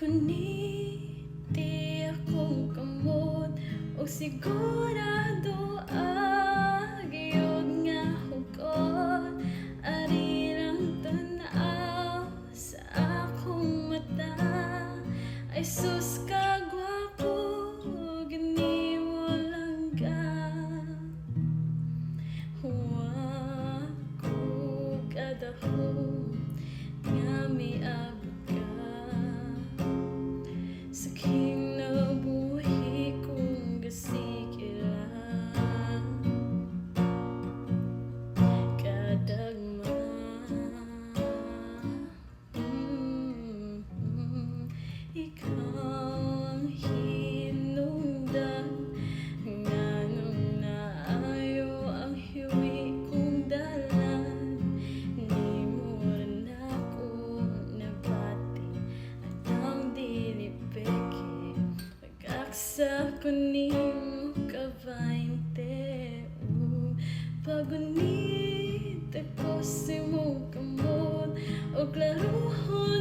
Kuniti akong kamot o sigurado agayod nga hugot. Ari lang tanaw sa akong mata, ay sus ka gwapo, gani mo lang ka. Wa ko kadahom nga miabot ka sa kinabuhi kong gasikila. Kadagma ikaw ang hinungdan, nganong naayo ang hiwi kong dalan. Ni mo rin ako nabati at ang dili peke, mag-aksa ko nimo ka-20. Pagunit ako sa imong kamot, og laruhon